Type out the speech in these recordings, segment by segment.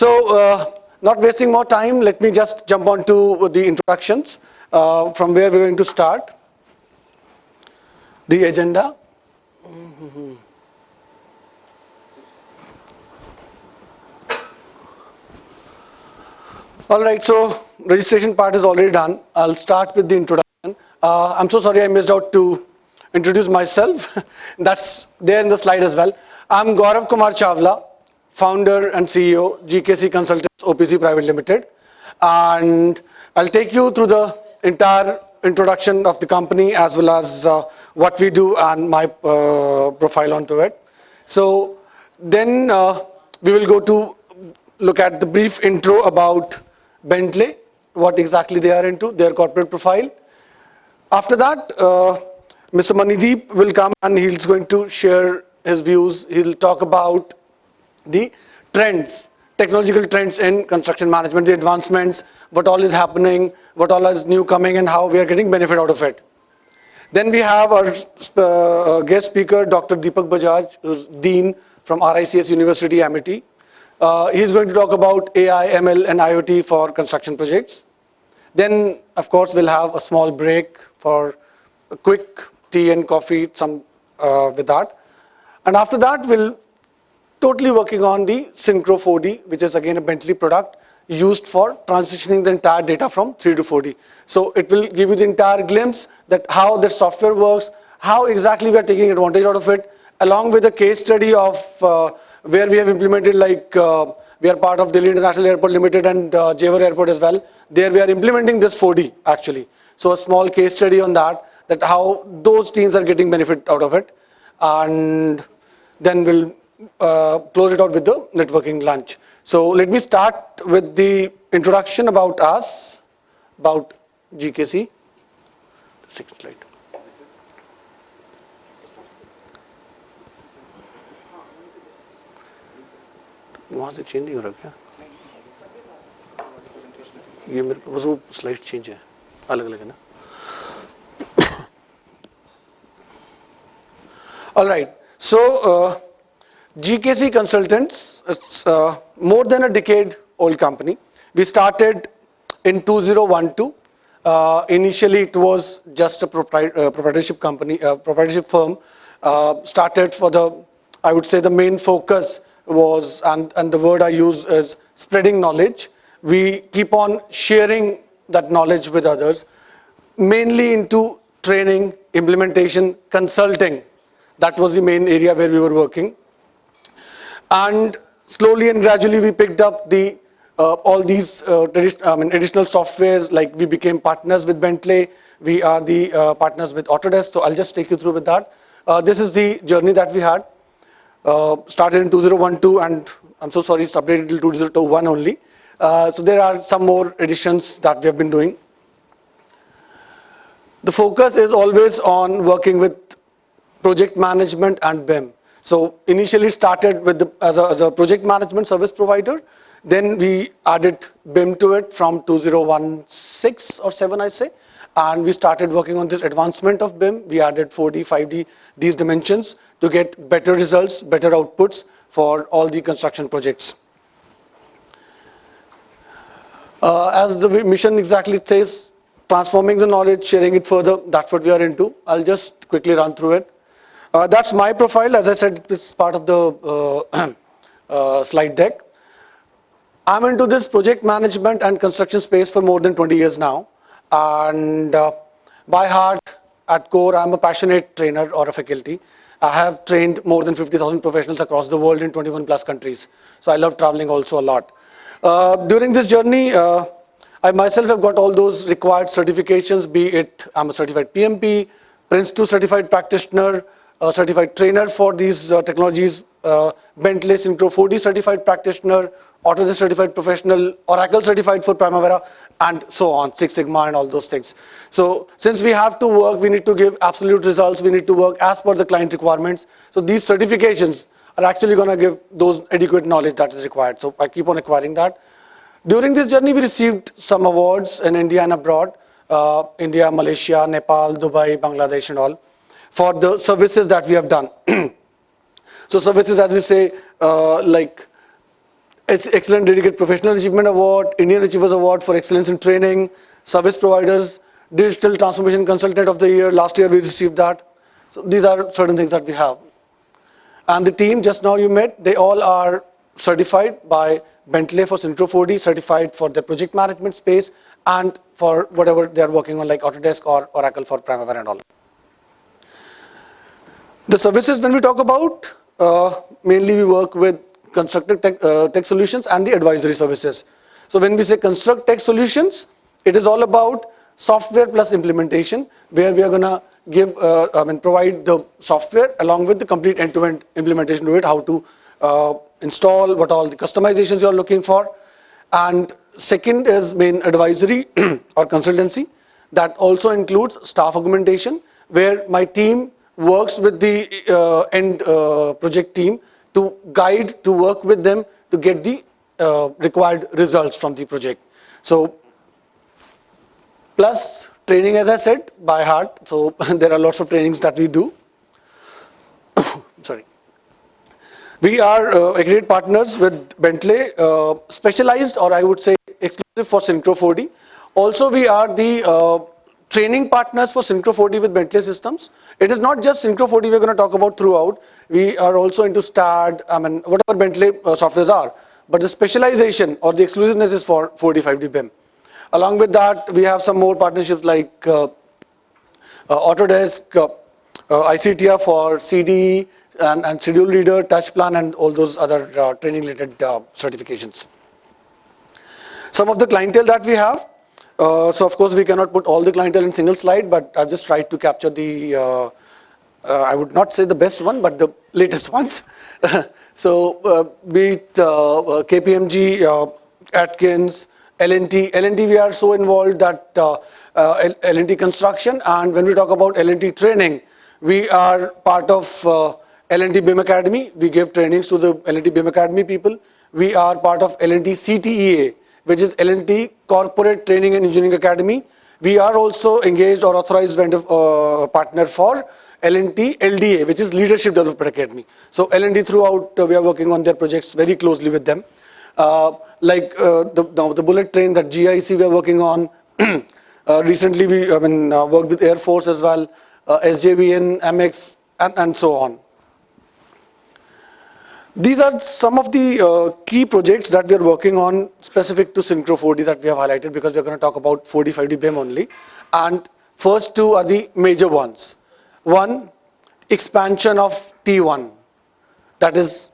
Not wasting more time, let me just jump on to the introductions, from where we're going to start. The agenda. All right, so registration part is already done. I'll start with the introduction. I'm so sorry I missed out to introduce myself. That's there in the slide as well. I'm Gaurav Kumar Chawla, founder and CEO, GKC Consultants OPC Private Limited. And I'll take you through the entire introduction of the company as well as what we do and my profile onto it. So then we will go to look at the brief intro about Bentley, what exactly they are into, their corporate profile. After that, Mr. Manideep will come and he's going to share his views. He'll talk about the trends, technological trends in construction management, the advancements, what all is happening, what all is new coming, and how we are getting benefit out of it. Then we have our guest speaker, Dr. Deepak Bajaj, who's Dean from RICS University, Amity. He's going to talk about AI, ML, and IoT for construction projects. Then, of course, we'll have a small break for a quick tea and coffee, with that. And after that, we'll totally working on the Synchro 4D, which is again a Bentley product used for transitioning the entire data from 3 to 4D. So it will give you the entire glimpse that how the software works, how exactly we are taking advantage out of it, along with a case study of where we have implemented, like we are part of Delhi International Airport Limited and Jewar Airport as well. There we are implementing this 4D actually. So a small case study on that how those teams are getting benefit out of it. And then we'll close it out with the networking lunch. So let me start with the introduction about us, about GKC. Second slide. वहाँ से change नहीं हो रहा क्या? ये मेरे पास वो slide change है, अलग अलग है ना? All right. So GKC Consultants, it's more than a decade-old company. We started in 2012. Initially, it was just a proprietorship company, proprietorship firm. Started for I would say the main focus was, and the word I use is spreading knowledge. We keep on sharing that knowledge with others, mainly into training, implementation, consulting. That was the main area where we were working. And slowly and gradually we picked up the all these additional softwares, like we became partners with Bentley. We are the partners with Autodesk. So I'll just take you through with that. This is the journey that we had. Started in 2012, and I'm so sorry it's updated till 2021 only. So there are some more additions that we have been doing. The focus is always on working with project management and BIM. So initially started with as a project management service provider. Then we added BIM to it from 2016 or 7, I say. And we started working on this advancement of BIM. We added 4D, 5D, these dimensions to get better results, better outputs for all the construction projects. As the mission exactly says, transforming the knowledge, sharing it further, that's what we are into. I'll just quickly run through it. That's my profile. As I said, it's part of the slide deck. I'm into this project management and construction space for more than 20 years now. And by heart, at core, I'm a passionate trainer or a faculty. I have trained more than 50,000 professionals across the world in 21 plus countries. So I love traveling also a lot. During this journey, I myself have got all those required certifications, be it I'm a certified PMP, Prince 2 certified practitioner, a certified trainer for these technologies, Bentley Synchro 4D certified practitioner, Autodesk certified professional, Oracle certified for Primavera, and so on, Six Sigma and all those things. So since we have to work, we need to give absolute results, we need to work as per the client requirements. So these certifications are actually going to give those adequate knowledge that is required. So I keep on acquiring that. During this journey, we received some awards in India and abroad, India, Malaysia, Nepal, Dubai, Bangladesh and all, for the services that we have done. So services, as we say, like Excellent Dedicated Professional Achievement Award, Indian Achievers Award for Excellence in Training, Service Providers, Digital Transformation Consultant of the Year. Last year we received that. So these are certain things that we have. And the team just now you met, they all are certified by Bentley for Synchro 4D, certified for their project management space and for whatever they are working on, like Autodesk or Oracle for Primavera and all. The services when we talk about, mainly we work with constructive tech solutions and the advisory services. So when we say construct tech solutions, it is all about software plus implementation, where we are going to give, provide the software along with the complete end-to-end implementation to it, how to install, what all the customizations you are looking for. And second is main advisory or consultancy. That also includes staff augmentation, where my team works with the end project team to guide, to work with them to get the required results from the project. So, plus training, as I said, by heart. So there are lots of trainings that we do. Sorry. We are accredited partners with Bentley, specialized, or I would say exclusive for Synchro 4D. Also, we are the training partners for Synchro 4D with Bentley systems. It is not just Synchro 4D we're going to talk about throughout. We are also into STAD, whatever Bentley softwares are. But the specialization or the exclusiveness is for 4D, 5D BIM. Along with that, we have some more partnerships like Autodesk, ICTR for CD and Schedule Reader, Touch Plan, and all those other training related certifications. Some of the clientele that we have. So of course we cannot put all the clientele in single slide, but I've just tried to capture the, I would not say the best one, but the latest ones. So be it KPMG, Atkins, L&T. L&T we are so involved that L&T construction, and when we talk about L&T training, we are part of L&T BIM Academy. We give trainings to the L&T BIM Academy people. We are part of L&T CTEA, which is L&T Corporate Training and Engineering Academy. We are also engaged or authorized vendor partner for L&T LDA, which is Leadership Development Academy. So L&T throughout, we are working on their projects very closely with them. Like the bullet train that GIC we are working on. Recently we worked with Air Force as well, SJVN, MX, and so on. These are some of the key projects that we are working on specific to Synchro 4D that we have highlighted, because we are going to talk about 4D, 5D BIM only. And first two are the major ones. One, expansion of T1, that is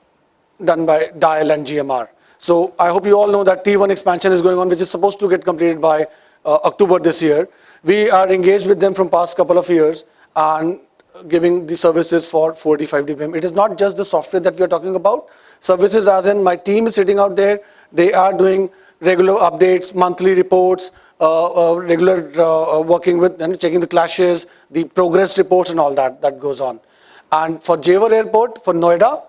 done by DIAL and GMR. So I hope you all know that T1 expansion is going on, which is supposed to get completed by October this year. We are engaged with them from past couple of years and giving the services for 4D, 5D BIM. It is not just the software that we are talking about. Services as in my team is sitting out there. They are doing regular updates, monthly reports, regular working with and checking the clashes, the progress reports and all that goes on. And for Jewar Airport, for Noida,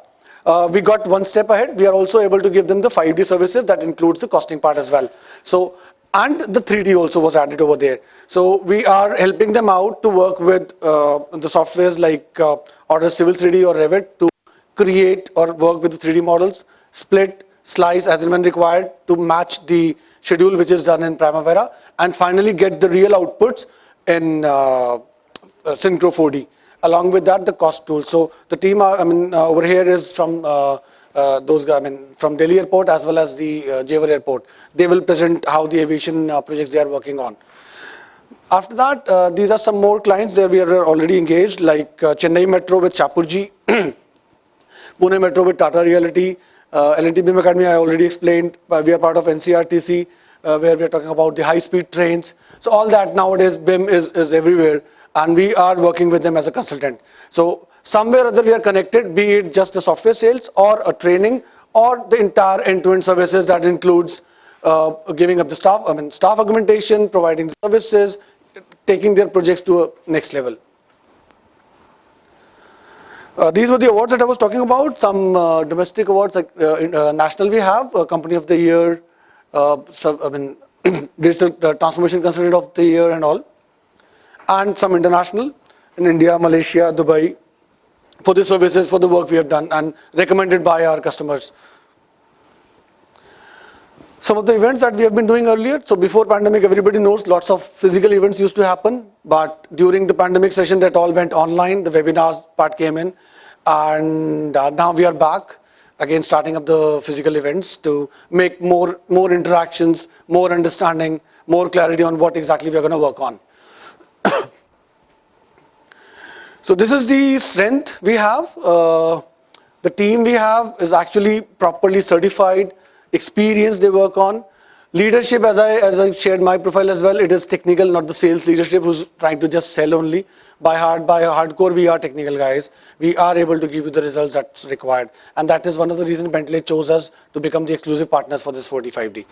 we got one step ahead. We are also able to give them the 5D services that includes the costing part as well. So, and the 3D also was added over there. So we are helping them out to work with the softwares like Autodesk Civil 3D or Revit to create or work with the 3D models, split, slice as and when required to match the schedule which is done in Primavera, and finally get the real outputs in Synchro 4D. Along with that, the cost tool. So the team, over here is from those guys, from Delhi Airport as well as the Jewar Airport. They will present how the aviation projects they are working on. After that, these are some more clients that we are already engaged, like Chennai Metro with Chapurji, Pune Metro with Tata Realty, L&T BIM Academy I already explained. We are part of NCRTC, where we are talking about the high-speed trains. So all that nowadays, BIM is everywhere, and we are working with them as a consultant. So somewhere or other we are connected, be it just the software sales or a training or the entire end-to-end services that includes giving up the staff, staff augmentation, providing the services, taking their projects to a next level. These were the awards that I was talking about. Some domestic awards, like national we have, Company of the Year, Digital Transformation Consultant of the Year and all. And some international in India, Malaysia, Dubai, for the services, for the work we have done and recommended by our customers. some of the events that we have been doing earlier. So before pandemic, everybody knows lots of physical events used to happen, but during the pandemic session, that all went online. The webinars part came in, and now we are back again, starting up the physical events to make more interactions, more understanding, more clarity on what exactly we are going to work on. So this is the strength we have. The team we have is actually properly certified, experienced, they work on. Leadership, as I shared my profile as well, it is technical, not the sales leadership who's trying to just sell only. By hardcore, we are technical guys. We are able to give you the results that's required. And that is one of the reasons Bentley chose us to become the exclusive partners for this 45D.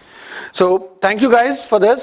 So thank you guys for this.